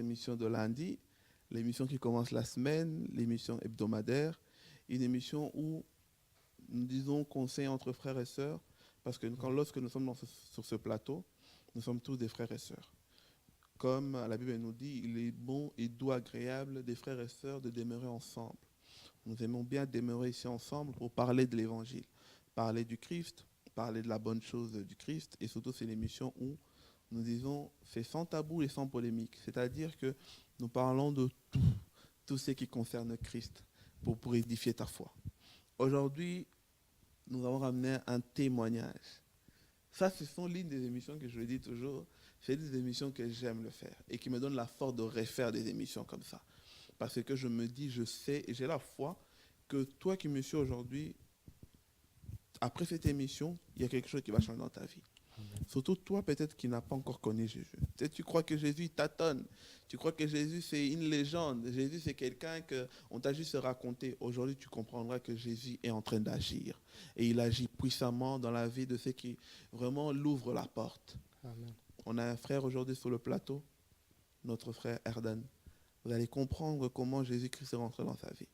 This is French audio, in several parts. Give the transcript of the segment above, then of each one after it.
émission de lundi, l'émission qui commence la semaine, l'émission hebdomadaire, une émission où nous disons conseil entre frères et sœurs, parce que lorsque nous sommes sur ce plateau, nous sommes tous des frères et sœurs. Comme la Bible nous dit, il est bon et doux, agréable des frères et sœurs de demeurer ensemble. Nous aimons bien demeurer ici ensemble pour parler de l'Évangile, parler du Christ, parler de la bonne chose du Christ, et surtout c'est l'émission où nous disons c'est sans tabou et sans polémique, c'est-à-dire que nous parlons de tout ce qui concerne Christ pour édifier ta foi. Aujourd'hui, nous avons ramené un témoignage. Ça, ce sont l'une des émissions que je le dis toujours, c'est des émissions que j'aime le faire et qui me donnent la force de refaire des émissions comme ça. Parce que je me dis, je sais et j'ai la foi que toi qui me suis aujourd'hui, après cette émission, il y a quelque chose qui va changer dans ta vie. Amen. Surtout toi peut-être qui n'as pas encore connu Jésus. Peut-être tu crois que Jésus tâtonne. Tu crois que Jésus c'est une légende. Jésus c'est quelqu'un qu'on t'a juste raconté. Aujourd'hui tu comprendras que Jésus est en train d'agir. Et il agit puissamment dans la vie de ceux qui vraiment l'ouvrent la porte. Amen. On a un frère aujourd'hui sur le plateau, notre frère Erdan. Vous allez comprendre comment Jésus-Christ est rentré dans sa vie.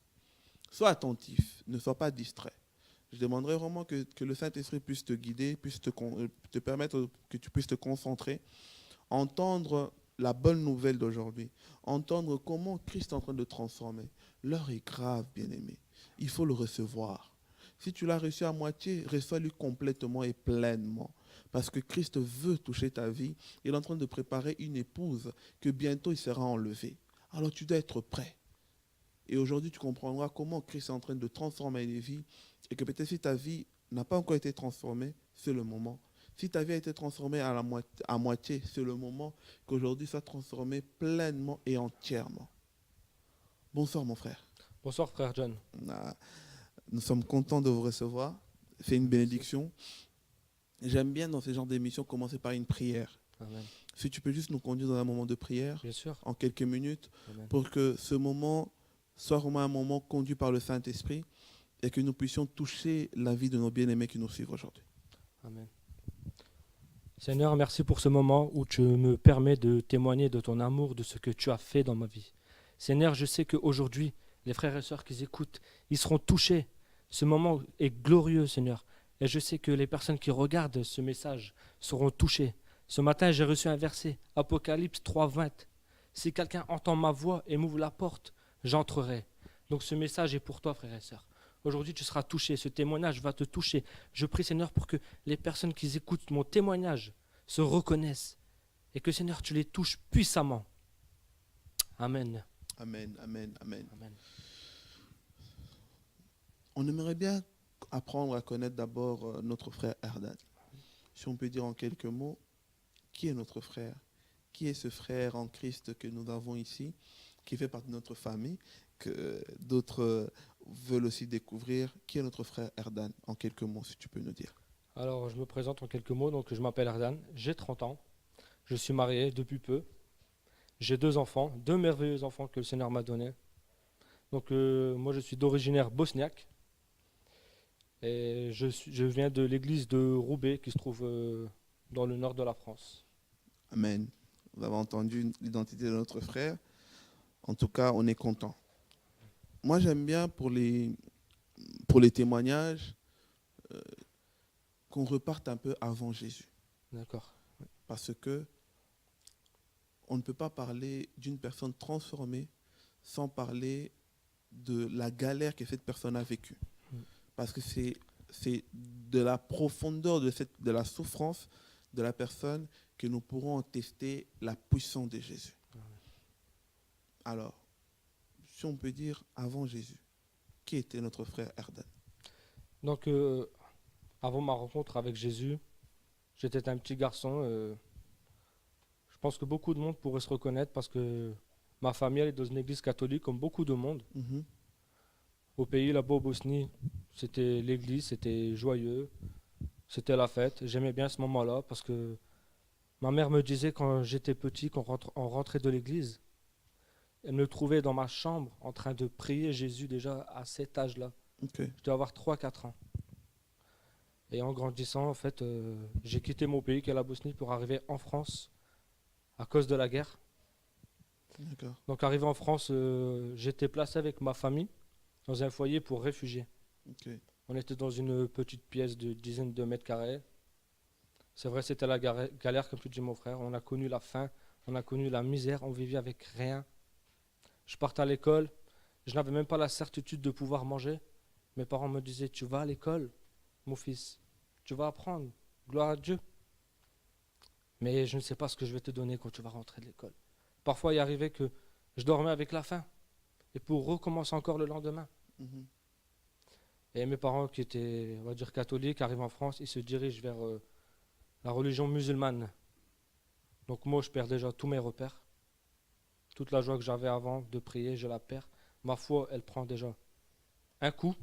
Sois attentif, ne sois pas distrait. Je demanderais vraiment que le Saint-Esprit puisse te guider, puisse te permettre que tu puisses te concentrer, entendre la bonne nouvelle d'aujourd'hui, entendre comment Christ est en train de transformer. L'heure est grave, bien-aimé. Il faut le recevoir. Si tu l'as reçu à moitié, reçois-le complètement et pleinement. Parce que Christ veut toucher ta vie. Il est en train de préparer une épouse que bientôt il sera enlevé. Alors tu dois être prêt. Et aujourd'hui, tu comprendras comment Christ est en train de transformer les vies. Et que peut-être si ta vie n'a pas encore été transformée, c'est le moment. Si ta vie a été transformée à moitié, c'est le moment qu'aujourd'hui soit transformée pleinement et entièrement. Bonsoir mon frère. Bonsoir frère John. Nous sommes contents de vous recevoir. C'est une bénédiction. J'aime bien dans ce genre d'émission commencer par une prière. Amen. Si tu peux juste nous conduire dans un moment de prière, bien sûr, en quelques minutes, Amen. Pour que ce moment soit vraiment un moment conduit par le Saint-Esprit et que nous puissions toucher la vie de nos bien-aimés qui nous suivent aujourd'hui. Amen. Seigneur, merci pour ce moment où tu me permets de témoigner de ton amour, de ce que tu as fait dans ma vie. Seigneur, je sais qu'aujourd'hui, les frères et sœurs qui écoutent, ils seront touchés. Ce moment est glorieux, Seigneur. Et je sais que les personnes qui regardent ce message seront touchées. Ce matin, j'ai reçu un verset, Apocalypse 3:20. Si quelqu'un entend ma voix et m'ouvre la porte, j'entrerai. Donc ce message est pour toi, frères et sœurs. Aujourd'hui, tu seras touché. Ce témoignage va te toucher. Je prie, Seigneur, pour que les personnes qui écoutent mon témoignage se reconnaissent et que, Seigneur, tu les touches puissamment. Amen. Amen, amen, amen. Amen. On aimerait bien apprendre à connaître d'abord notre frère Erdan. Si on peut dire en quelques mots, qui est notre frère? Qui est ce frère en Christ que nous avons ici, qui fait partie de notre famille, que d'autres veulent aussi découvrir? Qui est notre frère Erdan? En quelques mots, si tu peux nous dire. Alors, je me présente en quelques mots. Donc, je m'appelle Erdan, j'ai 30 ans. Je suis marié depuis peu. J'ai 2 enfants, 2 merveilleux enfants que le Seigneur m'a donnés. Donc, moi, je suis d'origine bosniaque. Et je viens de l'église de Roubaix, qui se trouve dans le nord de la France. Amen. Vous avez entendu l'identité de notre frère. En tout cas, on est content. Moi, j'aime bien pour les témoignages qu'on reparte un peu avant Jésus. D'accord. Parce que on ne peut pas parler d'une personne transformée sans parler de la galère que cette personne a vécue. Parce que c'est de la profondeur de la souffrance de la personne que nous pourrons tester la puissance de Jésus. Alors, si on peut dire avant Jésus, qui était notre frère Erdan? Donc, avant ma rencontre avec Jésus, j'étais un petit garçon. Je pense que beaucoup de monde pourrait se reconnaître parce que ma famille elle est dans une église catholique comme beaucoup de monde. Mm-hmm. Au pays, là-bas, au Bosnie, c'était l'église, c'était joyeux, c'était la fête. J'aimais bien ce moment-là parce que ma mère me disait quand j'étais petit, quand on rentrait de l'église, elle me trouvait dans ma chambre en train de prier Jésus déjà à cet âge-là. Okay. Je devais avoir 3-4 ans. Et en grandissant, en fait, j'ai quitté mon pays qui est la Bosnie pour arriver en France à cause de la guerre. D'accord. Donc arrivé en France, j'étais placé avec ma famille dans un foyer pour réfugiés. Ok. On était dans une petite pièce de dizaines de mètres carrés. C'est vrai, c'était la galère, comme tu dis mon frère. On a connu la faim, on a connu la misère, on vivait avec rien. Je partais à l'école, je n'avais même pas la certitude de pouvoir manger. Mes parents me disaient, tu vas à l'école, mon fils, tu vas apprendre, gloire à Dieu. Mais je ne sais pas ce que je vais te donner quand tu vas rentrer de l'école. Parfois, il arrivait que je dormais avec la faim, et pour recommencer encore le lendemain. Mhm. Et mes parents, qui étaient, on va dire, catholiques, arrivent en France, ils se dirigent vers la religion musulmane. Donc moi, je perds déjà tous mes repères. Toute la joie que j'avais avant de prier, je la perds. Ma foi, elle prend déjà un coup.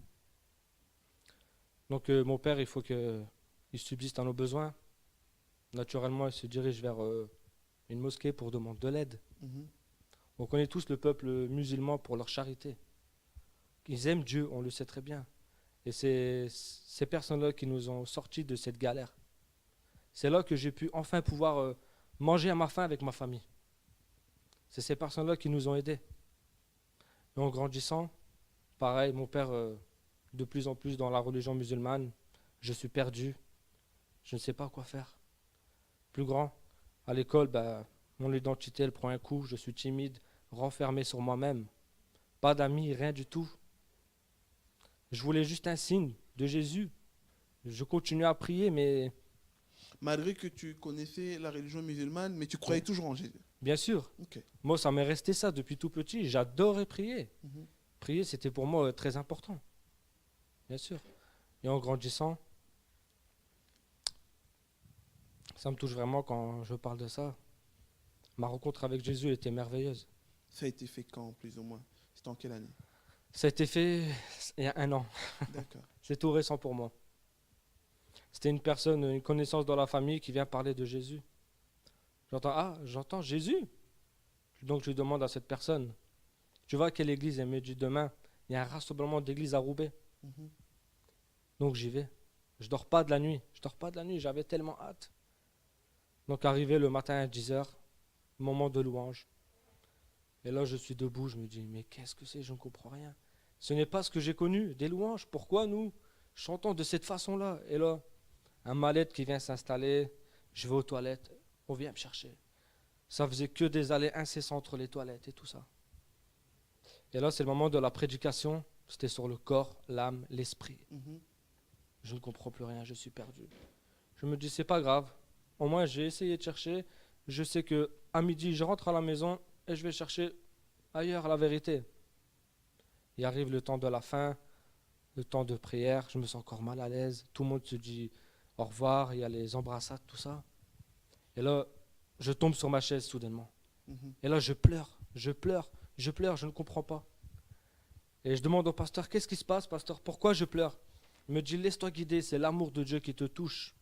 Donc mon père, il faut qu'il subsiste à nos besoins. Naturellement, il se dirige vers une mosquée pour demander de l'aide. Mhm. On connaît tous le peuple musulman pour leur charité. Ils aiment Dieu, on le sait très bien. Et c'est ces personnes-là qui nous ont sortis de cette galère. C'est là que j'ai pu enfin pouvoir manger à ma faim avec ma famille. C'est ces personnes-là qui nous ont aidés. Et en grandissant, pareil, mon père, de plus en plus dans la religion musulmane, je suis perdu, je ne sais pas quoi faire. Plus grand, à l'école, mon identité, elle prend un coup, je suis timide, renfermé sur moi-même. Pas d'amis, rien du tout. Je voulais juste un signe de Jésus. Je continue à prier, mais Malgré que tu connaissais la religion musulmane, mais tu croyais toujours en Jésus. bien sûr, Ok. moi, ça m'est resté ça depuis tout petit. J'adorais prier. Mhm. Prier, c'était pour moi très important, bien sûr. Et en grandissant, ça me touche vraiment quand je parle de ça. Ma rencontre avec Jésus était merveilleuse. Ça a été fait quand, plus ou moins? C'était en quelle année? Ça a été fait il y a un an. D'accord. C'est tout récent pour moi. C'était une personne, une connaissance dans la famille qui vient parler de Jésus. J'entends Jésus. Donc je lui demande à cette personne, tu vas à quelle église? Elle me dit, demain, il y a un rassemblement d'église à Roubaix. Mhm. Donc j'y vais. Je dors pas de la nuit. Je dors pas de la nuit, j'avais tellement hâte. Donc arrivé le matin à 10h, moment de louange. Et là je suis debout, je me dis, mais qu'est-ce que c'est? Je ne comprends rien. Ce n'est pas ce que j'ai connu, des louanges. Pourquoi nous chantons de cette façon-là? Et là, un mal-être qui vient s'installer, je vais aux toilettes, on vient me chercher. Ça faisait que des allées incessants entre les toilettes et tout ça. Et là, c'est le moment de la prédication. C'était sur le corps, l'âme, l'esprit. Mhm. Je ne comprends plus rien, je suis perdu. Je me dis, c'est pas grave. Au moins, j'ai essayé de chercher. Je sais que à midi, je rentre à la maison et je vais chercher ailleurs la vérité. Il arrive le temps de la fin, le temps de prière. Je me sens encore mal à l'aise. Tout le monde se dit au revoir. Il y a les embrassades, tout ça. Et là, je tombe sur ma chaise soudainement. Mhm. Et là, je pleure, je pleure, je pleure, je ne comprends pas. Et je demande au pasteur, qu'est-ce qui se passe, pasteur? Pourquoi je pleure? Il me dit, laisse-toi guider, c'est l'amour de Dieu qui te touche.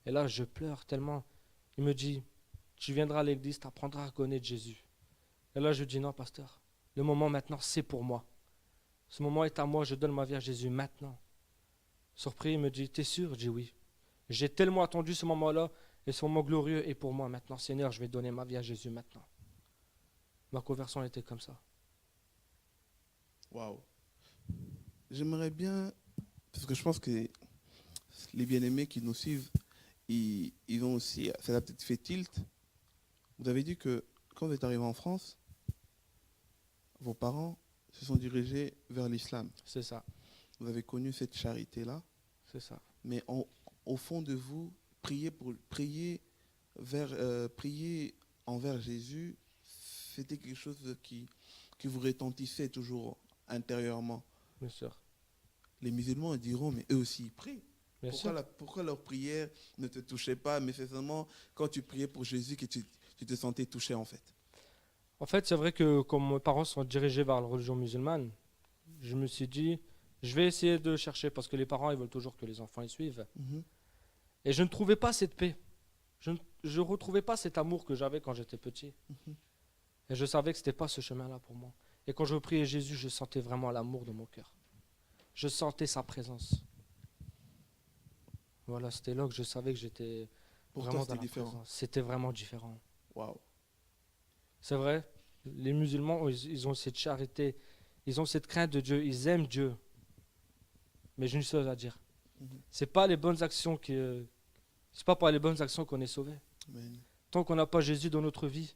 Et là, je pleure tellement. Il me dit, tu viendras à l'église, tu apprendras à connaître Jésus. Et là, je dis, non, pasteur, le moment maintenant, c'est pour moi. Ce moment est à moi, je donne ma vie à Jésus maintenant. Surpris, il me dit, t'es sûr? Je dis oui. J'ai tellement attendu ce moment-là, et ce moment glorieux est pour moi maintenant. Seigneur, je vais donner ma vie à Jésus maintenant. Ma conversion était comme ça. Waouh. J'aimerais bien, parce que je pense que les bien-aimés qui nous suivent, ils ont aussi, ça a peut-être fait tilt. Vous avez dit que quand vous êtes arrivé en France, vos parents se sont dirigés vers l'islam. C'est ça, Vous avez connu cette charité-là, c'est ça. mais au fond de vous, prier envers Jésus, c'était quelque chose qui vous retentissait toujours intérieurement. Bien sûr. Les musulmans diront, mais eux aussi ils prient. Bien Pourquoi, sûr. pourquoi leur prière ne te touchait pas, mais c'est seulement quand tu priais pour Jésus que tu te sentais touché en fait. En fait, c'est vrai que comme mes parents sont dirigés vers la religion musulmane, je me suis dit, je vais essayer de chercher parce que les parents, ils veulent toujours que les enfants y suivent. Mhm. Et je ne trouvais pas cette paix. Je ne retrouvais pas cet amour que j'avais quand j'étais petit. Mhm. Et je savais que ce n'était pas ce chemin-là pour moi. Et quand je priais Jésus, je sentais vraiment l'amour de mon cœur. Je sentais sa présence. Voilà, c'était là que je savais que j'étais Pour toi, vraiment dans c'était la différent. présence. C'était vraiment différent. Waouh. C'est vrai, Les musulmans, ils ont cette charité, ils ont cette crainte de Dieu, ils aiment Dieu. Mais j'ai une chose à dire. Mhm. C'est pas les bonnes actions c'est pas par les bonnes actions qu'on est sauvé. Amen. Tant qu'on n'a pas Jésus dans notre vie,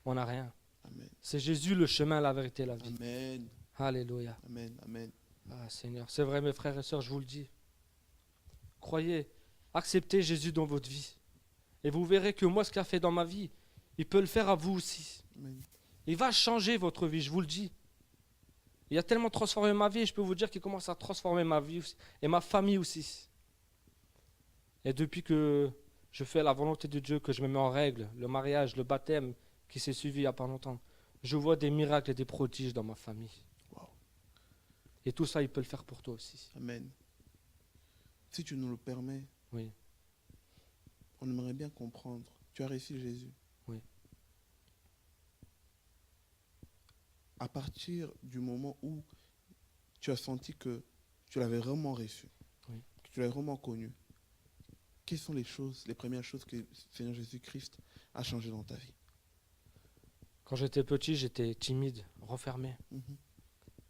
on n'a rien. Amen. C'est Jésus le chemin, la vérité, la vie. Amen. Alléluia. Amen. Amen. Ah Seigneur, c'est vrai mes frères et sœurs, je vous le dis. Croyez, acceptez Jésus dans votre vie. Et vous verrez que moi, ce qu'il a fait dans ma vie, il peut le faire à vous aussi. Amen. Il va changer votre vie, je vous le dis. Il a tellement transformé ma vie et je peux vous dire qu'il commence à transformer ma vie aussi, et ma famille aussi. Et depuis que je fais la volonté de Dieu, que je me mets en règle, le mariage, le baptême qui s'est suivi il n'y a pas longtemps, je vois des miracles et des prodiges dans ma famille. Wow. Et tout ça, il peut le faire pour toi aussi. Amen. Si tu nous le permets, Oui. on aimerait bien comprendre. Tu as reçu Jésus. Oui. À partir du moment où tu as senti que tu l'avais vraiment reçu, Oui. que tu l'avais vraiment connu, quelles sont les premières choses que le Seigneur Jésus-Christ a changé dans ta vie? Quand j'étais petit, j'étais timide, renfermé. Mhm.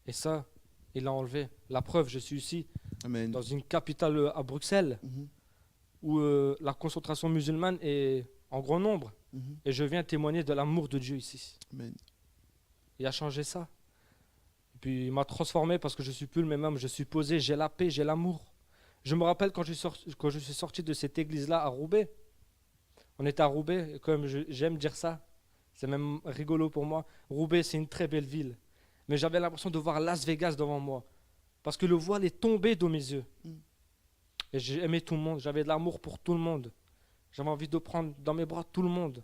Et ça, il l'a enlevé. La preuve, je suis ici, Amen. dans une capitale à Bruxelles, Mhm. où la concentration musulmane est en grand nombre. Mhm. Et je viens témoigner de l'amour de Dieu ici. Amen. Il a changé ça. Et puis il m'a transformé parce que je ne suis plus le même homme. Je suis posé, j'ai la paix, j'ai l'amour. Je me rappelle quand je suis sorti de cette église-là à Roubaix. On était à Roubaix, et comme j'aime dire ça, c'est même rigolo pour moi. Roubaix, c'est une très belle ville. Mais j'avais l'impression de voir Las Vegas devant moi. Parce que le voile est tombé dans mes yeux. Mm. Et j'aimais tout le monde. J'avais de l'amour pour tout le monde. J'avais envie de prendre dans mes bras tout le monde.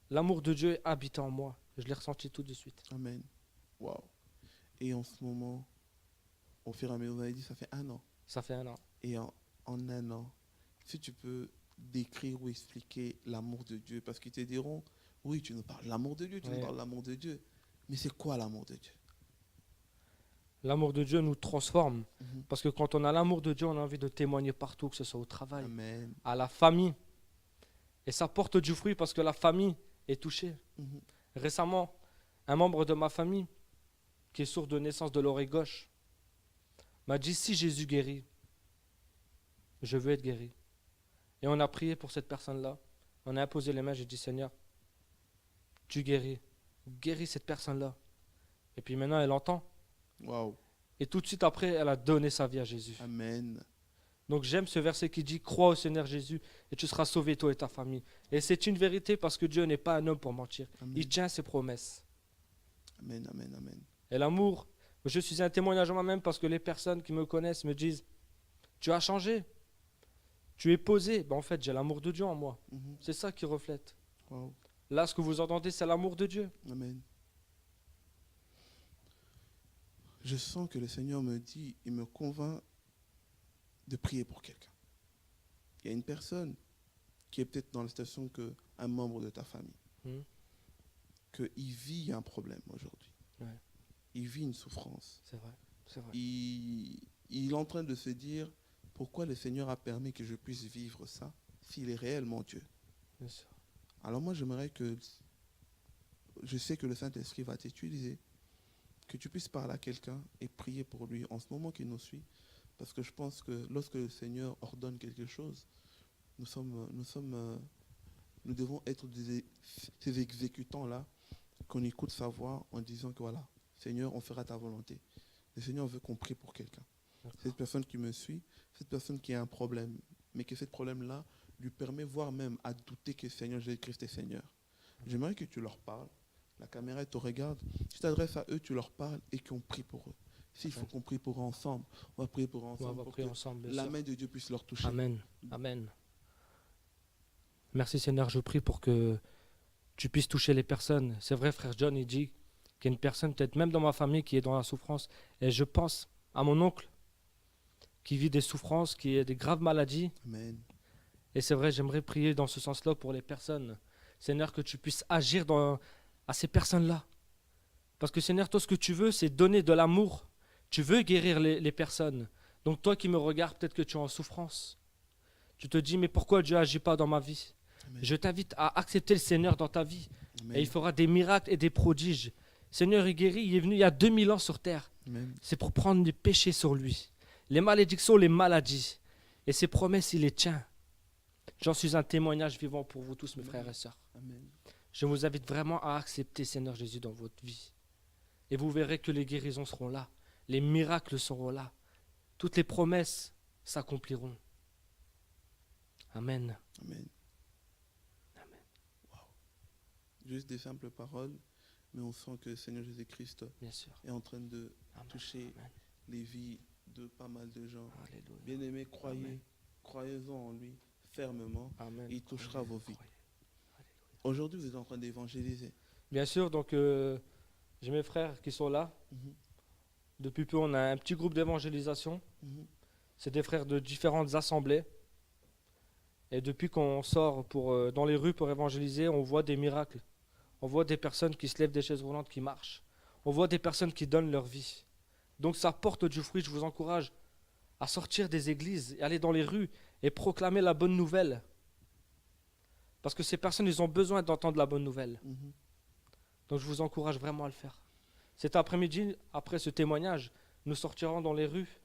L'amour de Dieu habitait en moi. Je l'ai ressenti tout de suite. Amen. Wow. Et en ce moment, au fur et à mesure, vous avez dit, ça fait 1 an. Ça fait 1 an. Et en 1 an, si tu peux décrire ou expliquer l'amour de Dieu, parce qu'ils te diront, oui, tu nous parles de l'amour de Dieu, tu Ouais. nous parles de l'amour de Dieu. Mais c'est quoi l'amour de Dieu? L'amour de Dieu nous transforme. Mhm. Parce que quand on a l'amour de Dieu, on a envie de témoigner partout, que ce soit au travail, Amen. à la famille. Et ça porte du fruit parce que la famille est touchée. Mhm. Récemment, un membre de ma famille, qui est sourd de naissance de l'oreille gauche, m'a dit, si Jésus guérit, je veux être guéri. Et on a prié pour cette personne-là. On a imposé les mains, j'ai dit, Seigneur, tu guéris. Guéris cette personne-là. Et puis maintenant, elle entend. Wow. Et tout de suite après, elle a donné sa vie à Jésus. Amen. Donc j'aime ce verset qui dit, crois au Seigneur Jésus et tu seras sauvé, toi et ta famille. Et c'est une vérité parce que Dieu n'est pas un homme pour mentir. Amen. Il tient ses promesses. Amen. Amen. Amen. Et l'amour, je suis un témoignage en moi-même parce que les personnes qui me connaissent me disent, tu as changé, tu es posé. Ben, en fait, j'ai l'amour de Dieu en moi. Mhm. C'est ça qui reflète. Wow. Là, ce que vous entendez, c'est l'amour de Dieu. Amen. Je sens que le Seigneur me dit, il me convainc de prier pour quelqu'un. Il y a une personne qui est peut-être dans la situation qu'un membre de ta famille, Mhm. qu'il vit un problème aujourd'hui. Ouais. Il vit une souffrance. C'est vrai, c'est vrai. Il est en train de se dire, pourquoi le Seigneur a permis que je puisse vivre ça s'il est réellement Dieu? Bien sûr. Alors moi, j'aimerais que, je sais que le Saint-Esprit va t'utiliser, que tu puisses parler à quelqu'un et prier pour lui en ce moment qu'il nous suit, parce que je pense que lorsque le Seigneur ordonne quelque chose, nous devons être ces exécutants-là, qu'on écoute sa voix en disant que voilà, Seigneur, on fera ta volonté. Le Seigneur veut qu'on prie pour quelqu'un. Cette personne qui me suit, cette personne qui a un problème, mais que ce problème-là lui permet, voire même à douter que Seigneur Jésus-Christ est Seigneur. J'aimerais que tu leur parles. La caméra te regarde. Tu t'adresses à eux, tu leur parles et qu'on prie pour eux. S'il faut qu'on prie pour eux ensemble, on va prier pour eux On ensemble va pour prier que ensemble, bien la sûr. main de Dieu puisse leur toucher. Amen. Amen. Merci Seigneur, je prie pour que tu puisses toucher les personnes. C'est vrai, frère John, il dit qu'il y a une personne, peut-être même dans ma famille, qui est dans la souffrance. Et je pense à mon oncle, qui vit des souffrances, qui a des graves maladies. Amen. Et c'est vrai, j'aimerais prier dans ce sens-là pour les personnes. Seigneur, que tu puisses agir à ces personnes-là. Parce que Seigneur, toi, ce que tu veux, c'est donner de l'amour. Tu veux guérir les personnes. Donc toi qui me regardes, peut-être que tu es en souffrance. Tu te dis, mais pourquoi Dieu n'agit pas dans ma vie? Amen. Je t'invite à accepter le Seigneur dans ta vie. Amen. Et il fera des miracles et des prodiges. Seigneur, il guérit, il est venu il y a 2000 ans sur terre. Amen. C'est pour prendre les péchés sur lui. Les malédictions, les maladies. Et ses promesses, il les tient. J'en suis un témoignage vivant pour vous tous, mes frères et sœurs. Amen. Je vous invite vraiment à accepter Seigneur Jésus dans votre vie. Et vous verrez que les guérisons seront là. Les miracles seront là. Toutes les promesses s'accompliront. Amen. Amen. Wow. Juste des simples paroles, mais on sent que le Seigneur Jésus-Christ Bien sûr. est en train de Amen. toucher Amen. les vies de pas mal de gens. Alléluia. Bien-aimés, croyez, Amen. croyez-en en lui fermement. Amen. Il touchera Croyez, vos vies. croyez. Aujourd'hui, vous êtes en train d'évangéliser. Bien sûr, donc j'ai mes frères qui sont là. Mhm. Depuis peu, on a un petit groupe d'évangélisation. Mhm. C'est des frères de différentes assemblées. Et depuis qu'on sort dans les rues pour évangéliser, on voit des miracles. On voit des personnes qui se lèvent des chaises roulantes, qui marchent. On voit des personnes qui donnent leur vie. Donc ça porte du fruit. Je vous encourage à sortir des églises et aller dans les rues et proclamer la bonne nouvelle. Parce que ces personnes, ils ont besoin d'entendre la bonne nouvelle. Mhm. Donc je vous encourage vraiment à le faire. Cet après-midi, après ce témoignage, nous sortirons dans les rues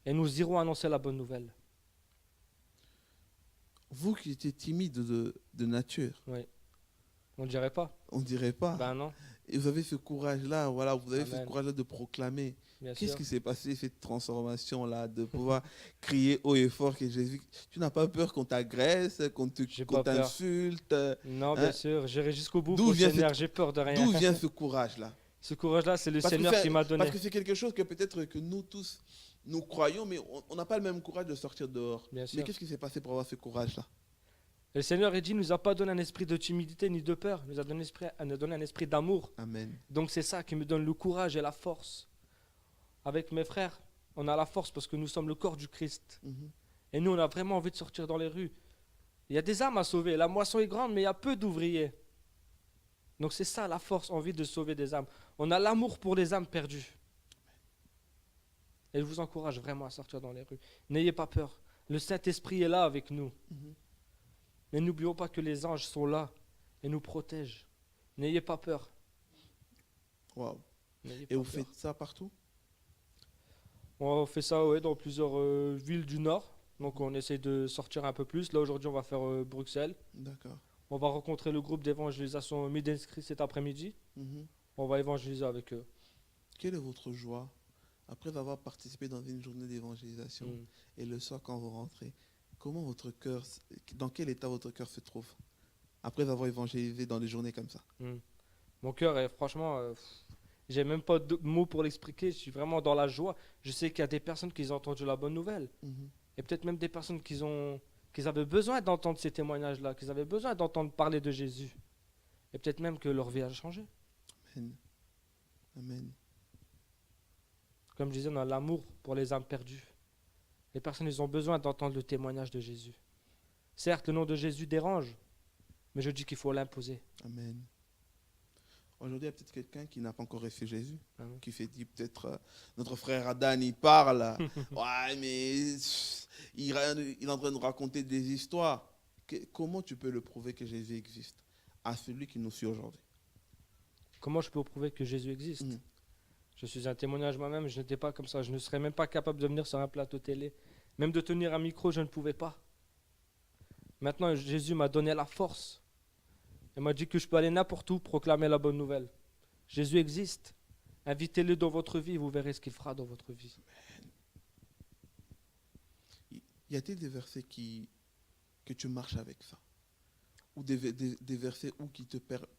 et nous irons annoncer la bonne nouvelle. Vous qui étiez timide de nature, On ne dirait pas. on ne dirait pas. Ben non, Et vous avez ce courage-là, voilà, vous avez Amen. ce courage-là de proclamer. bien Qu'est-ce sûr. qui s'est passé, cette transformation-là, de pouvoir crier haut et fort que Jésus... Tu n'as pas peur qu'on t'agresse, J'ai qu'on pas peur. t'insulte? Non, Hein? bien sûr, j'irai jusqu'au bout D'où pour le vient Seigneur, j'ai peur de rien. D'où vient ce courage-là? Ce courage-là, c'est le Parce que Seigneur c'est- qui m'a donné. Parce que c'est quelque chose que peut-être que nous tous, nous croyons, mais on n'a pas le même courage de sortir dehors. Bien sûr. Mais qu'est-ce qui s'est passé pour avoir ce courage-là? Et le Seigneur, il dit, nous a pas donné un esprit de timidité ni de peur, il nous a donné un esprit d'amour. Amen. Donc c'est ça qui me donne le courage et la force. Avec mes frères, on a la force parce que nous sommes le corps du Christ. Mhm. Et nous, on a vraiment envie de sortir dans les rues. Il y a des âmes à sauver. La moisson est grande, mais il y a peu d'ouvriers. Donc c'est ça la force, envie de sauver des âmes. On a l'amour pour les âmes perdues. Et je vous encourage vraiment à sortir dans les rues. N'ayez pas peur. Le Saint-Esprit est là avec nous. Mhm. Mais n'oublions pas que les anges sont là et nous protègent. N'ayez pas peur. Wow. N'ayez Et pas vous peur. faites ça partout? On fait ça dans plusieurs villes du Nord. Donc on essaie de sortir un peu plus. Là aujourd'hui on va faire Bruxelles. D'accord. On va rencontrer le groupe d'évangélisation Mid-Inscrit cet après-midi. Mhm. On va évangéliser avec eux. Quelle est votre joie après avoir participé dans une journée d'évangélisation Mm. et le soir quand vous rentrez? Comment votre cœur, dans quel état votre cœur se trouve après avoir évangélisé dans des journées comme ça? Mm. Mon cœur est franchement... j'ai même pas de mots pour l'expliquer. Je suis vraiment dans la joie. Je sais qu'il y a des personnes qui ont entendu la bonne nouvelle. Mhm. Et peut-être même des personnes qui avaient besoin d'entendre ces témoignages-là, qui avaient besoin d'entendre parler de Jésus. Et peut-être même que leur vie a changé. Amen. Amen. Comme je disais, on a l'amour pour les âmes perdues. Les personnes, ils ont besoin d'entendre le témoignage de Jésus. Certes, le nom de Jésus dérange, mais je dis qu'il faut l'imposer. Amen. Aujourd'hui, il y a peut-être quelqu'un qui n'a pas encore reçu Jésus, Amen. qui s'est dit peut-être, notre frère Adan, il parle, ouais, mais il est en train de raconter des histoires. Comment tu peux le prouver que Jésus existe à celui qui nous suit aujourd'hui? Comment je peux prouver que Jésus existe? Mhm. Je suis un témoignage moi-même, je n'étais pas comme ça. Je ne serais même pas capable de venir sur un plateau télé. Même de tenir un micro, je ne pouvais pas. Maintenant, Jésus m'a donné la force. Il m'a dit que je peux aller n'importe où proclamer la bonne nouvelle. Jésus existe. Invitez-le dans votre vie, vous verrez ce qu'il fera dans votre vie. Y a-t-il des versets que tu marches avec ça? Ou des versets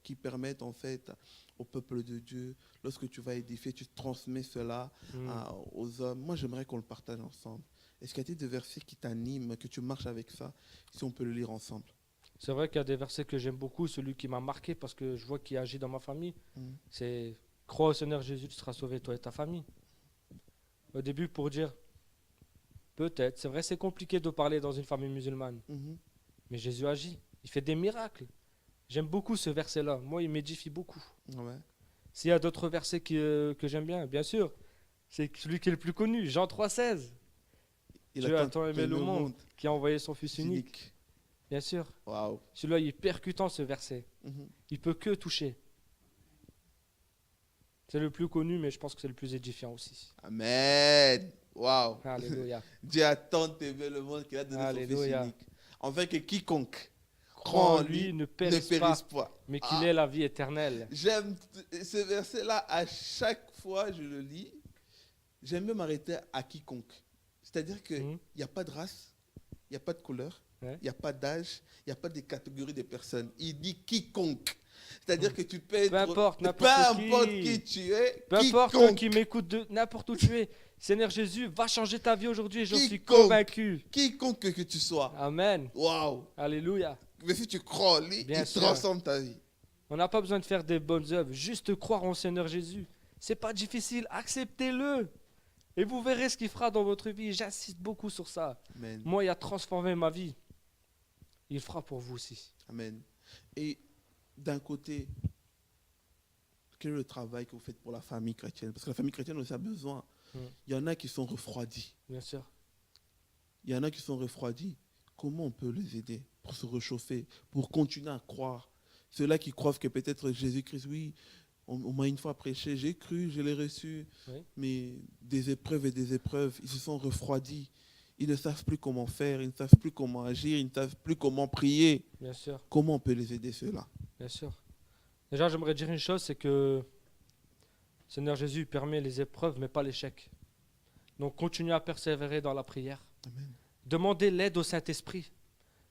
qui permettent en fait au peuple de Dieu, lorsque tu vas édifier, tu transmets cela aux hommes. Moi, j'aimerais qu'on le partage ensemble. Est-ce qu'il y a des versets qui t'animent, que tu marches avec ça, si on peut le lire ensemble? C'est vrai qu'il y a des versets que j'aime beaucoup. Celui qui m'a marqué parce que je vois qu'il agit dans ma famille, c'est « Crois au Seigneur Jésus, tu seras sauvé, toi et ta famille ». Au début, pour dire « Peut-être ». C'est vrai, c'est compliqué de parler dans une famille musulmane. Mhm. Mais Jésus agit. Il fait des miracles. J'aime beaucoup ce verset-là. Moi, il m'édifie beaucoup. Ouais. S'il y a d'autres versets que j'aime bien sûr, c'est celui qui est le plus connu, Jean 3,16. Il Dieu a tant aimé le monde qui a envoyé son Fils unique. unique. Bien sûr. Waouh. Celui-là, il est percutant, ce verset. Mhm. Il peut que toucher. C'est le plus connu, mais je pense que c'est le plus édifiant aussi. Amen. Waouh. Alléluia. Dieu a tant aimé le monde qu'il a donné son Fils Alléluia. unique. Afin que quiconque Crois croit en lui, ne ne périsse périsse pas, pas. mais qu'il Ah, ait la vie éternelle. j'aime ce verset-là. À chaque fois je le lis, j'aime bien m'arrêter à quiconque. C'est-à-dire qu'il Mhm. n'y a pas de race, il n'y a pas de couleur, Ouais. il n'y a pas d'âge, il n'y a pas de catégorie de personnes. Il dit quiconque. C'est-à-dire que tu peux être... Peu importe, peu n'importe importe qui. qui tu es, Peu importe quiconque. qui m'écoute de n'importe où tu es. Seigneur Jésus va changer ta vie aujourd'hui, j'en suis Quiconque. convaincu. Quiconque que tu sois. Amen. Waouh. Alléluia. Mais si tu crois en lui, Bien il sûr. transforme ta vie. On n'a pas besoin de faire des bonnes œuvres, juste croire en Seigneur Jésus. C'est pas difficile, acceptez-le. Et vous verrez ce qu'il fera dans votre vie. J'insiste beaucoup sur ça. Amen. Moi, il a transformé ma vie. Il le fera pour vous aussi. Amen. Et d'un côté, quel est le travail que vous faites pour la famille chrétienne? Parce que la famille chrétienne aussi a besoin. Mm. Il y en a qui sont refroidis. Bien sûr. Il y en a qui sont refroidis. Comment on peut les aider pour se réchauffer, pour continuer à croire? Ceux-là qui croient que peut-être Jésus-Christ, oui, on m'a une fois prêché, j'ai cru, je l'ai reçu, Oui. mais des épreuves et des épreuves, ils se sont refroidis. Ils ne savent plus comment faire, ils ne savent plus comment agir, ils ne savent plus comment prier. Bien sûr. Comment on peut les aider, ceux-là? Bien sûr. Déjà, j'aimerais dire une chose, c'est que Seigneur Jésus permet les épreuves, mais pas l'échec. Donc, continuez à persévérer dans la prière. Amen. Demandez l'aide au Saint-Esprit.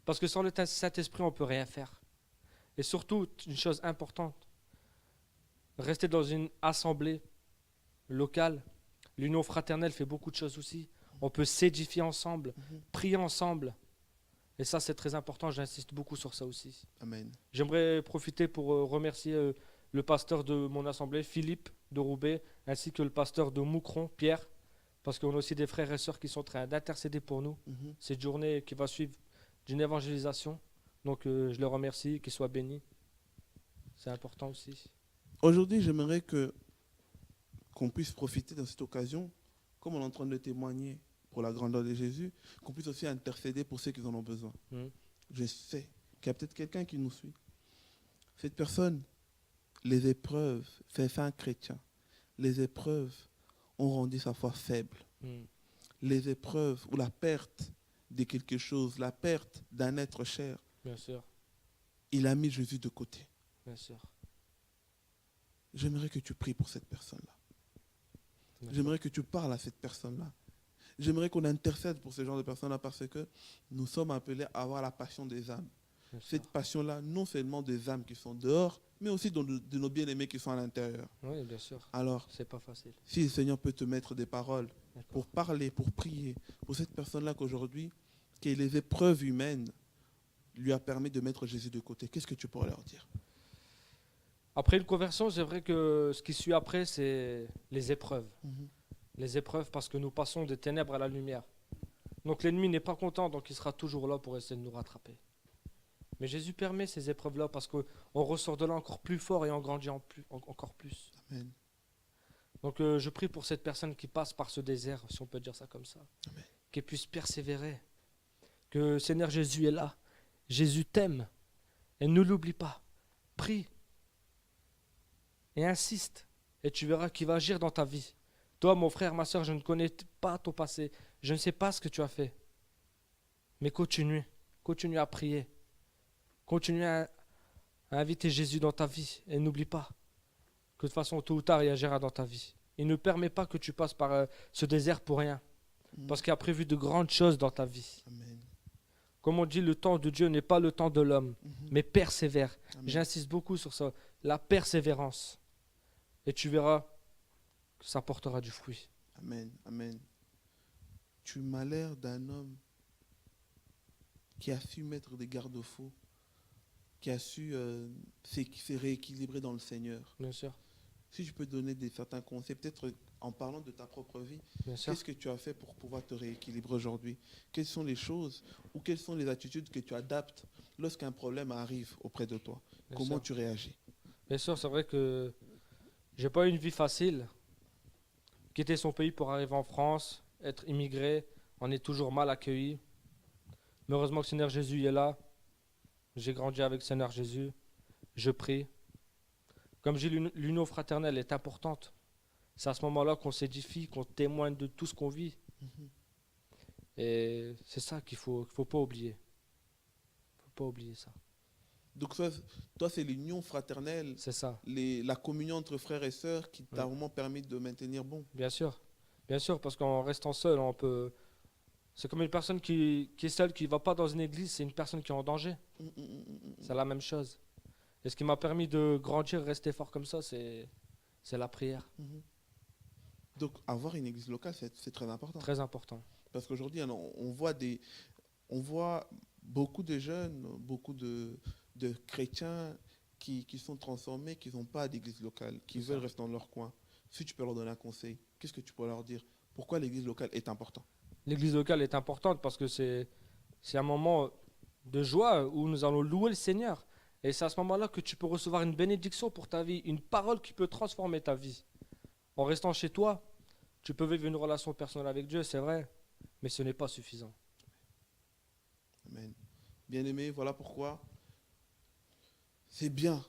Parce que sans le Saint-Esprit, on ne peut rien faire. Et surtout, une chose importante, restez dans une assemblée locale. L'union fraternelle fait beaucoup de choses aussi. On peut s'édifier ensemble, prier ensemble. Et ça, c'est très important, j'insiste beaucoup sur ça aussi. Amen. J'aimerais profiter pour remercier le pasteur de mon assemblée, Philippe de Roubaix, ainsi que le pasteur de Moucron, Pierre, parce qu'on a aussi des frères et sœurs qui sont en train d'intercéder pour nous. Mhm. Cette journée qui va suivre d'une évangélisation. Donc je les remercie, qu'ils soient bénis. C'est important aussi. Aujourd'hui, j'aimerais qu'on puisse profiter de cette occasion, comme on est en train de témoigner pour la grandeur de Jésus, qu'on puisse aussi intercéder pour ceux qui en ont besoin. Mhm. Je sais qu'il y a peut-être quelqu'un qui nous suit. Cette personne, les épreuves, c'est un chrétien. Les épreuves ont rendu sa foi faible. Mhm. Les épreuves ou la perte de quelque chose, la perte d'un être cher, Bien sûr, il a mis Jésus de côté. bien sûr. J'aimerais que tu pries pour cette personne-là. Bien J'aimerais que tu parles à cette personne-là. J'aimerais qu'on intercède pour ce genre de personnes-là parce que nous sommes appelés à avoir la passion des âmes. Bien sûr. Cette passion-là, non seulement des âmes qui sont dehors, mais aussi de nos bien-aimés qui sont à l'intérieur. Oui, bien sûr. Alors, C'est pas facile. si le Seigneur peut te mettre des paroles D'accord. pour parler, pour prier, pour cette personne-là qu'aujourd'hui, que les épreuves humaines lui a permis de mettre Jésus de côté, qu'est-ce que tu pourrais leur dire? Après une conversion, c'est vrai que ce qui suit après, c'est les épreuves. Mhm. Les épreuves parce que nous passons des ténèbres à la lumière. Donc l'ennemi n'est pas content, donc il sera toujours là pour essayer de nous rattraper. Mais Jésus permet ces épreuves-là parce qu'on ressort de là encore plus fort et on grandit encore plus. Amen. Donc je prie pour cette personne qui passe par ce désert, si on peut dire ça comme ça, Amen. qu'elle puisse persévérer, que Seigneur Jésus est là, Jésus t'aime, et ne l'oublie pas, prie, et insiste, et tu verras qu'il va agir dans ta vie. Toi, mon frère, ma soeur, je ne connais pas ton passé, je ne sais pas ce que tu as fait, mais continue à prier, continue à inviter Jésus dans ta vie, et n'oublie pas que de toute façon, tôt ou tard, il agira dans ta vie. Il ne permet pas que tu passes par ce désert pour rien. Parce qu'il a prévu de grandes choses dans ta vie. Amen. Comme on dit, le temps de Dieu n'est pas le temps de l'homme, mais persévère. Amen. J'insiste beaucoup sur ça. La persévérance. Et tu verras que ça portera du fruit. Amen. Amen. Tu m'as l'air d'un homme qui a su mettre des garde-fous, qui a su se rééquilibrer dans le Seigneur. Bien sûr. Si je peux donner certains conseils, peut-être en parlant de ta propre vie, Bien sûr. qu'est-ce que tu as fait pour pouvoir te rééquilibrer aujourd'hui? Quelles sont les choses ou quelles sont les attitudes que tu adaptes lorsqu'un problème arrive auprès de toi? Bien Comment sûr. tu réagis? Bien sûr, c'est vrai que j'ai pas eu une vie facile. Quitter son pays pour arriver en France, être immigré, on est toujours mal accueilli. Mais heureusement que Seigneur Jésus est là. J'ai grandi avec Seigneur Jésus. Je prie. Comme j'ai l'union fraternelle est importante. C'est à ce moment-là qu'on s'édifie, qu'on témoigne de tout ce qu'on vit. Mhm. Et c'est ça qu'il faut pas oublier. Faut pas oublier ça. Donc toi, c'est l'union fraternelle, C'est ça. la communion entre frères et sœurs qui t'a Ouais. vraiment permis de maintenir bon. Bien sûr. Bien sûr, parce qu'en restant seul, on peut. C'est comme une personne qui est seule, qui ne va pas dans une église, c'est une personne qui est en danger. C'est la même chose. Et ce qui m'a permis de grandir, rester fort comme ça, c'est la prière. Mhm. Donc avoir une église locale, c'est très important. Très important. Parce qu'aujourd'hui, on voit beaucoup de jeunes, beaucoup de chrétiens qui sont transformés, qui n'ont pas d'église locale, qui C'est veulent ça. rester dans leur coin. Si tu peux leur donner un conseil, qu'est-ce que tu peux leur dire? Pourquoi l'église locale est importante? L'église locale est importante parce que c'est un moment de joie où nous allons louer le Seigneur. Et c'est à ce moment-là que tu peux recevoir une bénédiction pour ta vie, une parole qui peut transformer ta vie. En restant chez toi, tu peux vivre une relation personnelle avec Dieu, c'est vrai, mais ce n'est pas suffisant. Amen. Bien-aimé, voilà pourquoi c'est bien.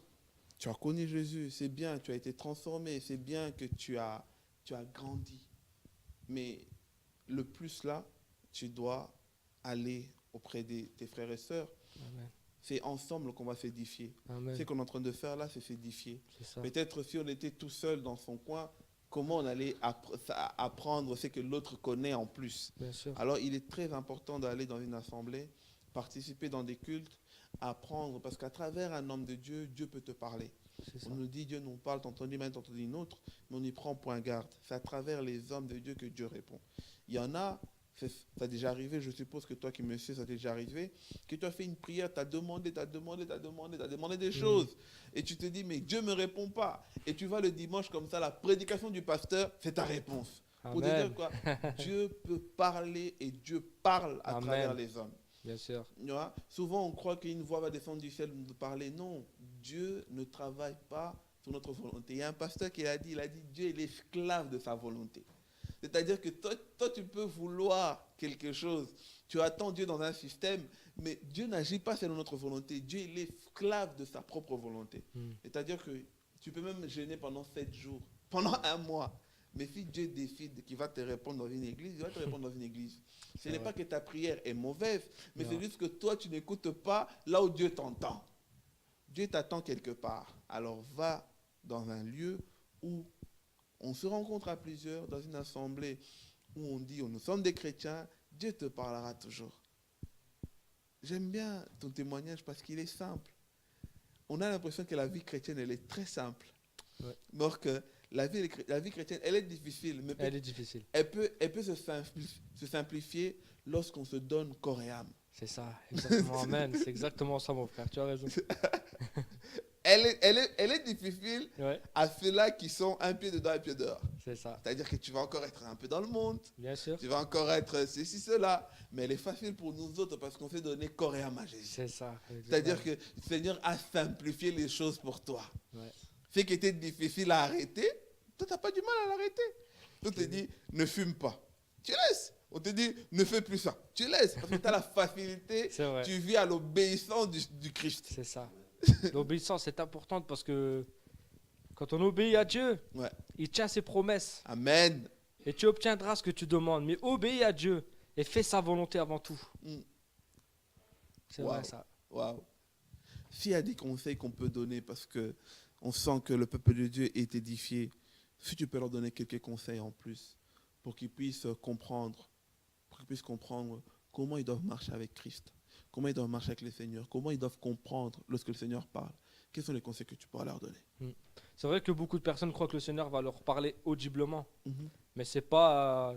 Tu as connu Jésus, c'est bien, tu as été transformé, c'est bien que tu as grandi. Mais le plus là, tu dois aller auprès de tes frères et sœurs. Amen. C'est ensemble qu'on va s'édifier. Amen. Ce qu'on est en train de faire là, c'est s'édifier. C'est ça. Peut-être si on était tout seul dans son coin, comment on allait apprendre ce que l'autre connaît en plus. Bien sûr. Alors il est très important d'aller dans une assemblée, participer dans des cultes, apprendre, parce qu'à travers un homme de Dieu, Dieu peut te parler. C'est ça. On nous dit Dieu nous parle, tantôt dit même, tantôt dit une autre, mais on n'y prend point garde. C'est à travers les hommes de Dieu que Dieu répond. Il y en a, ça a déjà arrivé, je suppose que toi qui me sais, ça t'est déjà arrivé, que tu as fait une prière, tu as demandé des choses, et tu te dis, mais Dieu ne me répond pas. Et tu vas le dimanche comme ça, la prédication du pasteur, c'est ta réponse. Pour te Amen. dire quoi? Dieu peut parler et Dieu parle à Amen. travers les hommes. Bien sûr. Tu vois, souvent, on croit qu'une voix va descendre du ciel nous parler. Non, Dieu ne travaille pas sur notre volonté. Il y a un pasteur qui a dit, Dieu est l'esclave de sa volonté. C'est-à-dire que toi, tu peux vouloir quelque chose. Tu attends Dieu dans un système, mais Dieu n'agit pas selon notre volonté. Dieu est l'esclave de sa propre volonté. C'est-à-dire que tu peux même jeûner pendant 7 jours, pendant un mois. Mais si Dieu décide qu'il va te répondre dans une église, il va te répondre dans une église. Ce n'est pas que ta prière est mauvaise, mais c'est juste que toi, tu n'écoutes pas là où Dieu t'entend. Dieu t'attend quelque part. Alors va dans un lieu où on se rencontre à plusieurs, dans une assemblée où on dit, nous sommes des chrétiens, Dieu te parlera toujours. J'aime bien ton témoignage parce qu'il est simple. On a l'impression que la vie chrétienne, elle est très simple. Ouais. Alors que la vie chrétienne, elle est difficile, mais Elle est difficile. elle peut se simplifier lorsqu'on se donne corps et âme. C'est ça, exactement. Amen. C'est exactement ça, mon frère. Tu as raison. Elle est difficile Ouais, à ceux-là qui sont un pied dedans, un pied dehors. c'est ça. C'est-à-dire que tu vas encore être un peu dans le monde, Bien sûr. tu vas encore être ceci, cela, mais elle est facile pour nous autres parce qu'on s'est donné corps et âme à Jésus. C'est ça. C'est-à-dire que le Seigneur a simplifié les choses pour toi. Ouais. Ce qui était difficile à arrêter, toi, tu n'as pas du mal à l'arrêter. On te dit, ne fume pas. Tu laisses. On te dit, ne fais plus ça. Tu laisses. Parce que tu as la facilité. C'est vrai. Tu vis à l'obéissance du Christ. C'est ça. L'obéissance est importante parce que quand on obéit à Dieu, Ouais. il tient ses promesses Amen. et tu obtiendras ce que tu demandes. Mais obéis à Dieu et fais sa volonté avant tout. Mm. C'est Wow. vrai ça. Waouh. S'il y a des conseils qu'on peut donner parce que on sent que le peuple de Dieu est édifié, si tu peux leur donner quelques conseils en plus pour qu'ils puissent comprendre, comment ils doivent marcher avec Christ, comment ils doivent marcher avec le Seigneur, comment ils doivent comprendre lorsque le Seigneur parle. Quels sont les conseils que tu pourras leur donner? C'est vrai que beaucoup de personnes croient que le Seigneur va leur parler audiblement, Mhm. mais c'est pas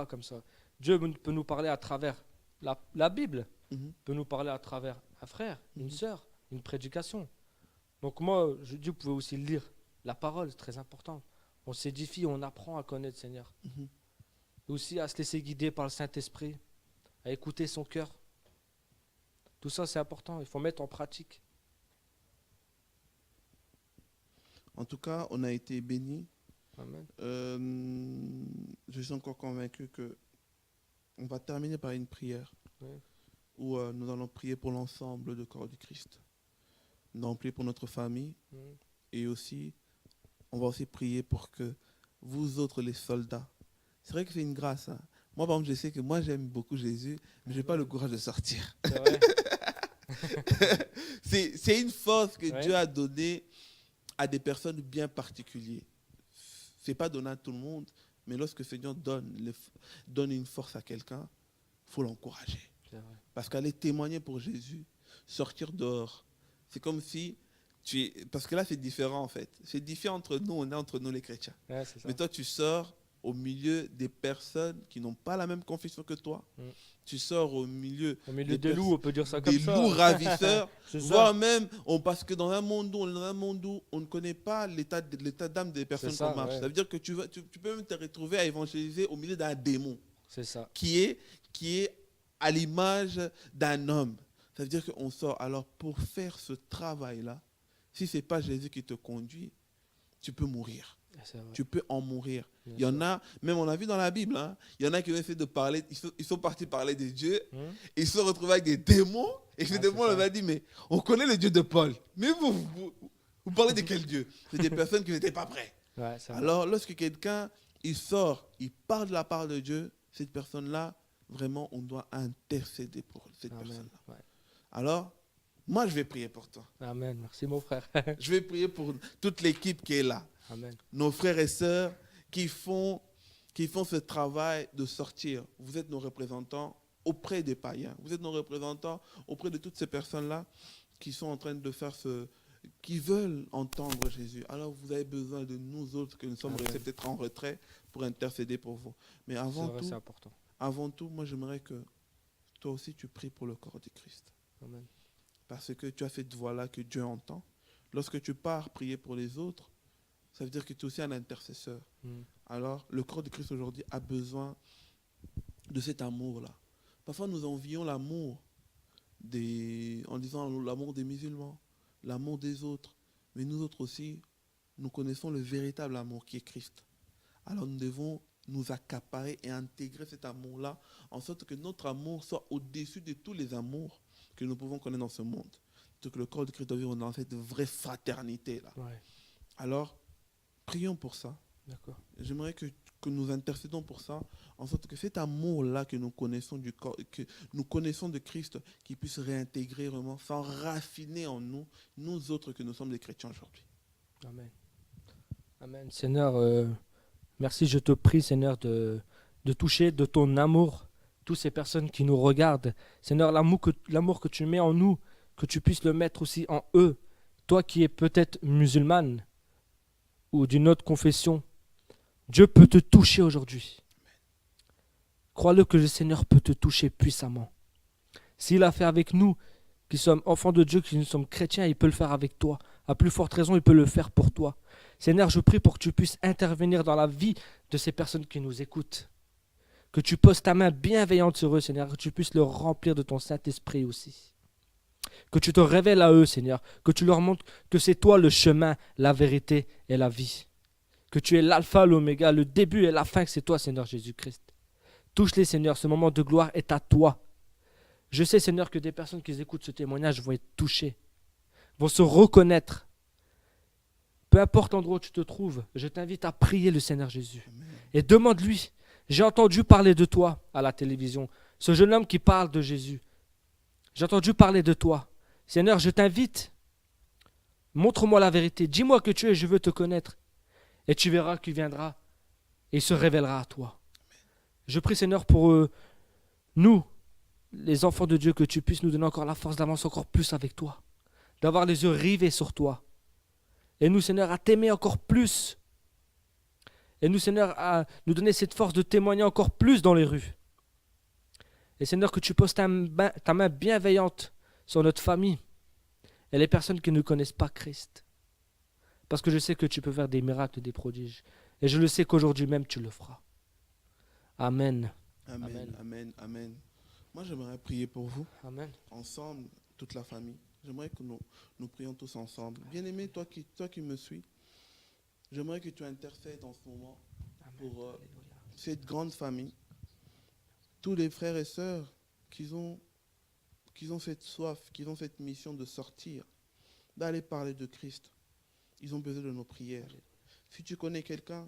comme ça. Dieu peut nous parler à travers la Bible, Mhm. peut nous parler à travers un frère, une Mhm. sœur, une prédication. Donc moi, je dis, vous pouvez aussi lire la parole, c'est très important. On s'édifie, on apprend à connaître le Seigneur. Mhm. Et aussi à se laisser guider par le Saint-Esprit, à écouter son cœur. Tout ça, c'est important, il faut mettre en pratique. En tout cas, on a été bénis. Amen. Je suis encore convaincu que on va terminer par une prière. Oui. où nous allons prier pour l'ensemble du corps du Christ. Nous allons prier pour notre famille et aussi, on va aussi prier pour que vous autres, les soldats, c'est vrai que c'est une grâce. Hein. Moi, par exemple, je sais que moi, j'aime beaucoup Jésus, mais je n'ai pas le courage de sortir. C'est vrai. C'est une force que Ouais. Dieu a donnée à des personnes bien particulières. Ce n'est pas donné à tout le monde, mais lorsque le Seigneur donne une force à quelqu'un, il faut l'encourager. C'est vrai. Parce qu'aller témoigner pour Jésus, sortir dehors, c'est comme si parce que là, c'est différent en fait. C'est différent entre nous, on est entre nous les chrétiens. Ouais, c'est ça. Mais toi, tu sors au milieu des personnes qui n'ont pas la même confession que toi. Tu sors au milieu Au milieu des des loups, on peut dire ça comme des ça. loups ravisseurs, C'est ça. voire même, parce que dans un monde où on ne connaît pas l'état d'âme des personnes ça, qu'on marche. ouais. Ça veut dire que tu peux même te retrouver à évangéliser au milieu d'un démon C'est ça. qui est à l'image d'un homme. Ça veut dire qu'on sort. Alors, pour faire ce travail-là, si ce n'est pas Jésus qui te conduit, tu peux mourir. C'est vrai. Tu peux en mourir. Bien Il y en sûr. a, même on a vu dans la Bible, hein, il y en a qui ont essayé de parler, ils sont partis parler de Dieu, et ils se sont retrouvés avec des démons, et ces Ah, démons c'est ça. leur a dit, mais on connaît le Dieu de Paul, mais vous parlez de quel Dieu? C'est des personnes qui n'étaient pas prêtes. Ouais, c'est vrai. Alors, lorsque quelqu'un, il sort, il parle de la part de Dieu, cette personne-là, vraiment, on doit intercéder pour cette Amen. personne-là. Ouais. Alors, moi, je vais prier pour toi. Amen. Merci, mon frère. Je vais prier pour toute l'équipe qui est là. Amen. Nos frères et sœurs qui font ce travail de sortir. Vous êtes nos représentants auprès des païens. Vous êtes nos représentants auprès de toutes ces personnes-là qui sont en train de faire qui veulent entendre Jésus. Alors vous avez besoin de nous autres que nous sommes Amen. restés peut-être en retrait pour intercéder pour vous. Mais C'est important. avant tout, moi j'aimerais que toi aussi tu pries pour le corps du Christ. Amen. Parce que tu as cette voix-là que Dieu entend. Lorsque tu pars prier pour les autres, ça veut dire que tu es aussi un intercesseur. Alors, le corps de Christ aujourd'hui a besoin de cet amour-là. Parfois, nous envions l'amour en disant l'amour des musulmans, l'amour des autres. Mais nous autres aussi, nous connaissons le véritable amour qui est Christ. Alors, nous devons nous accaparer et intégrer cet amour-là, en sorte que notre amour soit au-dessus de tous les amours que nous pouvons connaître dans ce monde. Donc, le corps de Christ doit vivre dans cette vraie fraternité-là. Ouais. Alors, prions pour ça. D'accord. J'aimerais que nous intercédons pour ça, en sorte que cet amour-là que nous connaissons du corps, que nous connaissons de Christ, qu'il puisse réintégrer vraiment, s'enraciner en nous, nous autres que nous sommes des chrétiens aujourd'hui. Amen. Amen. Seigneur, merci, je te prie, Seigneur, de toucher de ton amour toutes ces personnes qui nous regardent. Seigneur, l'amour que tu mets en nous, que tu puisses le mettre aussi en eux. Toi qui es peut-être musulmane ou d'une autre confession, Dieu peut te toucher aujourd'hui. Crois-le que le Seigneur peut te toucher puissamment. S'il a fait avec nous, qui sommes enfants de Dieu, qui nous sommes chrétiens, il peut le faire avec toi. À plus forte raison, il peut le faire pour toi. Seigneur, je prie pour que tu puisses intervenir dans la vie de ces personnes qui nous écoutent. Que tu poses ta main bienveillante sur eux, Seigneur, que tu puisses leur remplir de ton Saint-Esprit aussi. Que tu te révèles à eux, Seigneur, que tu leur montres que c'est toi le chemin, la vérité et la vie. Que tu es l'alpha, l'oméga, le début et la fin, que c'est toi, Seigneur Jésus-Christ. Touche-les, Seigneur, ce moment de gloire est à toi. Je sais, Seigneur, que des personnes qui écoutent ce témoignage vont être touchées, vont se reconnaître. Peu importe l'endroit où tu te trouves, je t'invite à prier le Seigneur Jésus. Amen. Et demande-lui, j'ai entendu parler de toi à la télévision, ce jeune homme qui parle de Jésus. J'ai entendu parler de toi. Seigneur, je t'invite, montre-moi la vérité, dis-moi que tu es, je veux te connaître. Et tu verras qu'il viendra et il se révélera à toi. Je prie, Seigneur, pour nous, les enfants de Dieu, que tu puisses nous donner encore la force d'avancer encore plus avec toi, d'avoir les yeux rivés sur toi. Et nous, Seigneur, à t'aimer encore plus. Et nous, Seigneur, à nous donner cette force de témoigner encore plus dans les rues. Et Seigneur, que tu poses ta main bienveillante sur notre famille et les personnes qui ne connaissent pas Christ. Parce que je sais que tu peux faire des miracles, des prodiges. Et je le sais qu'aujourd'hui même tu le feras. Amen. Amen, Amen. amen, amen. Moi, j'aimerais prier pour vous, Amen. ensemble, toute la famille. J'aimerais que nous prions tous ensemble. Bien-aimé, toi qui me suis, j'aimerais que tu intercèdes en ce moment pour cette grande famille, tous les frères et sœurs qui ont qui ont cette soif, qui ont cette mission de sortir, d'aller parler de Christ, ils ont besoin de nos prières. Si tu connais quelqu'un,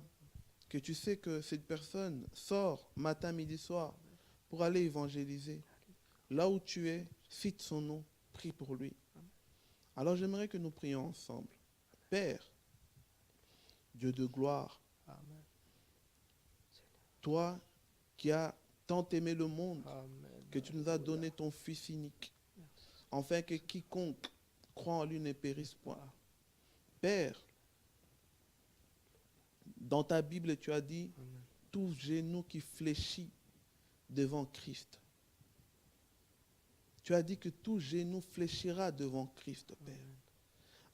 que tu sais que cette personne sort matin, midi, soir pour aller évangéliser, là où tu es, cite son nom, prie pour lui. Alors j'aimerais que nous prions ensemble. Père, Dieu de gloire, Amen. toi qui as tant aimé le monde, Amen. que tu nous as donné ton Fils unique, afin que quiconque croit en lui ne périsse point. Père, dans ta Bible, tu as dit, Amen. tout genou qui fléchit devant Christ. Tu as dit que tout genou fléchira devant Christ, Père. Amen.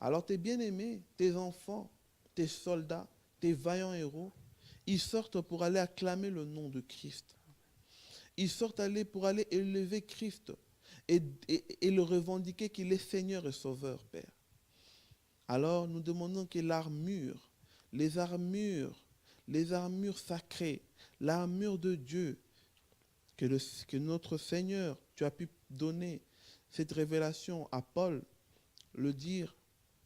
Alors tes bien-aimés, tes enfants, tes soldats, tes vaillants héros, ils sortent pour aller acclamer le nom de Christ. Ils sortent pour aller élever Christ et le revendiquer qu'il est Seigneur et Sauveur, Père. Alors nous demandons que les armures sacrées, l'armure de Dieu, que notre Seigneur, tu as pu donner cette révélation à Paul, le dire,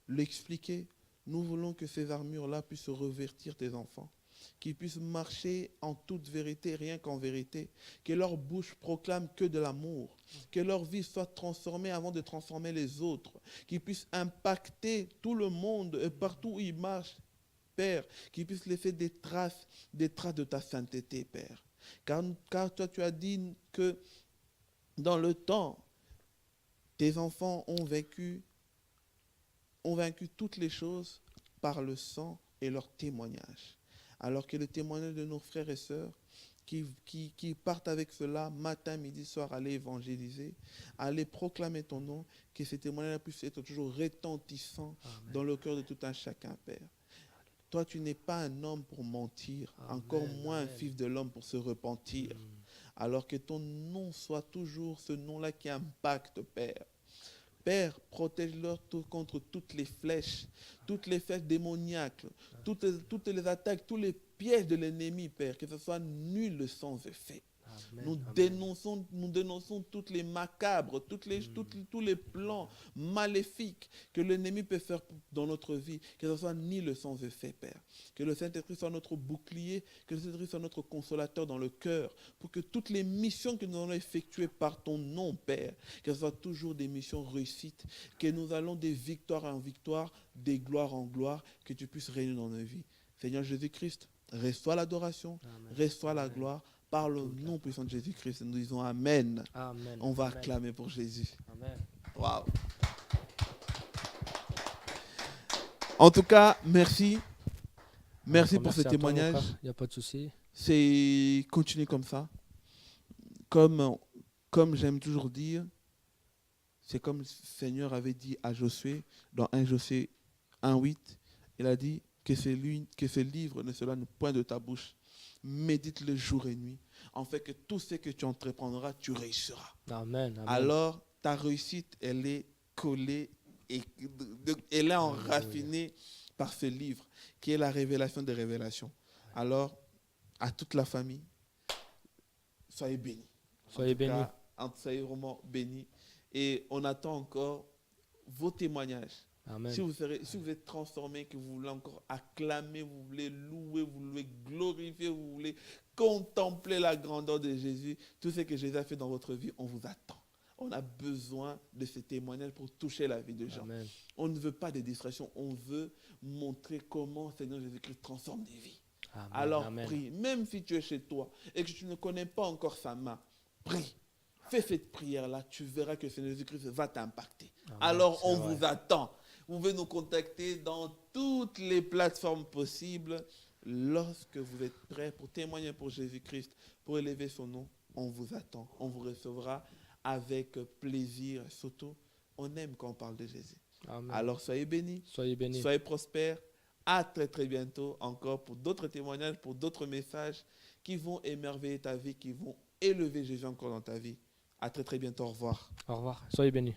l'expliquer. Nous voulons que ces armures-là puissent revêtir tes enfants, qu'ils puissent marcher en toute vérité, rien qu'en vérité, que leur bouche proclame que de l'amour, que leur vie soit transformée avant de transformer les autres, qu'ils puissent impacter tout le monde et partout où ils marchent, Père, qu'ils puissent laisser des traces de ta sainteté, Père. Car toi, tu as dit que dans le temps, tes enfants ont vaincu toutes les choses par le sang et leur témoignage. Alors que le témoignage de nos frères et sœurs qui partent avec cela matin, midi, soir, aller évangéliser, aller proclamer ton nom, que ces témoignages puissent être toujours retentissants dans le cœur de tout un chacun, Père. Toi, tu n'es pas un homme pour mentir, encore moins un fils de l'homme pour se repentir. Alors que ton nom soit toujours ce nom-là qui impacte, Père. Père, protège-leur contre toutes les flèches démoniaques, toutes les attaques, tous les pièges de l'ennemi, Père, que ce soit nul sans effet. Amen. Nous dénonçons toutes les macabres, tous les plans maléfiques que l'ennemi peut faire dans notre vie, que ce soit nul sans effet, Père. Que le Saint-Esprit soit notre bouclier, que le Saint-Esprit soit notre consolateur dans le cœur, pour que toutes les missions que nous allons effectuer par ton nom, Père, que ce soit toujours des missions réussites, que nous allons des victoires en victoire, des gloires en gloire, que tu puisses régner dans nos vies. Seigneur Jésus-Christ, reçois l'adoration, reçois la gloire. Par le nom puissant de Jésus-Christ, nous disons Amen. Amen. On va Amen. acclamer pour Jésus. Amen. Waouh. En tout cas, merci. Merci pour ce à toi, témoignage. Il n'y a pas de souci. C'est continuer comme ça. Comme j'aime toujours dire, c'est comme le Seigneur avait dit à Josué, dans 1 Josué 1,8, il a dit que ce livre ne sera point de ta bouche. Médite-le jour et nuit, en fait que tout ce que tu entreprendras, tu réussiras. Amen. Amen. Alors, ta réussite, elle est collée et elle est enraffinée par ce livre, qui est la révélation des révélations. Alors, à toute la famille, soyez bénis. Soyez bénis. Soyez vraiment bénis. Et on attend encore vos témoignages. Amen. Si vous êtes transformé, que vous voulez encore acclamer, vous voulez louer, vous voulez glorifier, vous voulez contempler la grandeur de Jésus, tout ce que Jésus a fait dans votre vie, on vous attend. On a besoin de ces témoignages pour toucher la vie des gens. Amen. On ne veut pas des distractions, on veut montrer comment Seigneur Jésus-Christ transforme des vies. Amen. Alors Amen. prie, même si tu es chez toi et que tu ne connais pas encore sa main, prie. Fais cette prière-là, tu verras que Seigneur Jésus-Christ va t'impacter. Amen. Alors on C'est vous attend. Vous pouvez nous contacter dans toutes les plateformes possibles. Lorsque vous êtes prêts pour témoigner pour Jésus-Christ, pour élever son nom, on vous attend. On vous recevra avec plaisir. Surtout, on aime quand on parle de Jésus. Amen. Alors soyez bénis, Soyez bénis. soyez prospères. À très très bientôt encore pour d'autres témoignages, pour d'autres messages qui vont émerveiller ta vie, qui vont élever Jésus encore dans ta vie. À très très bientôt. Au revoir. Au revoir. Soyez bénis.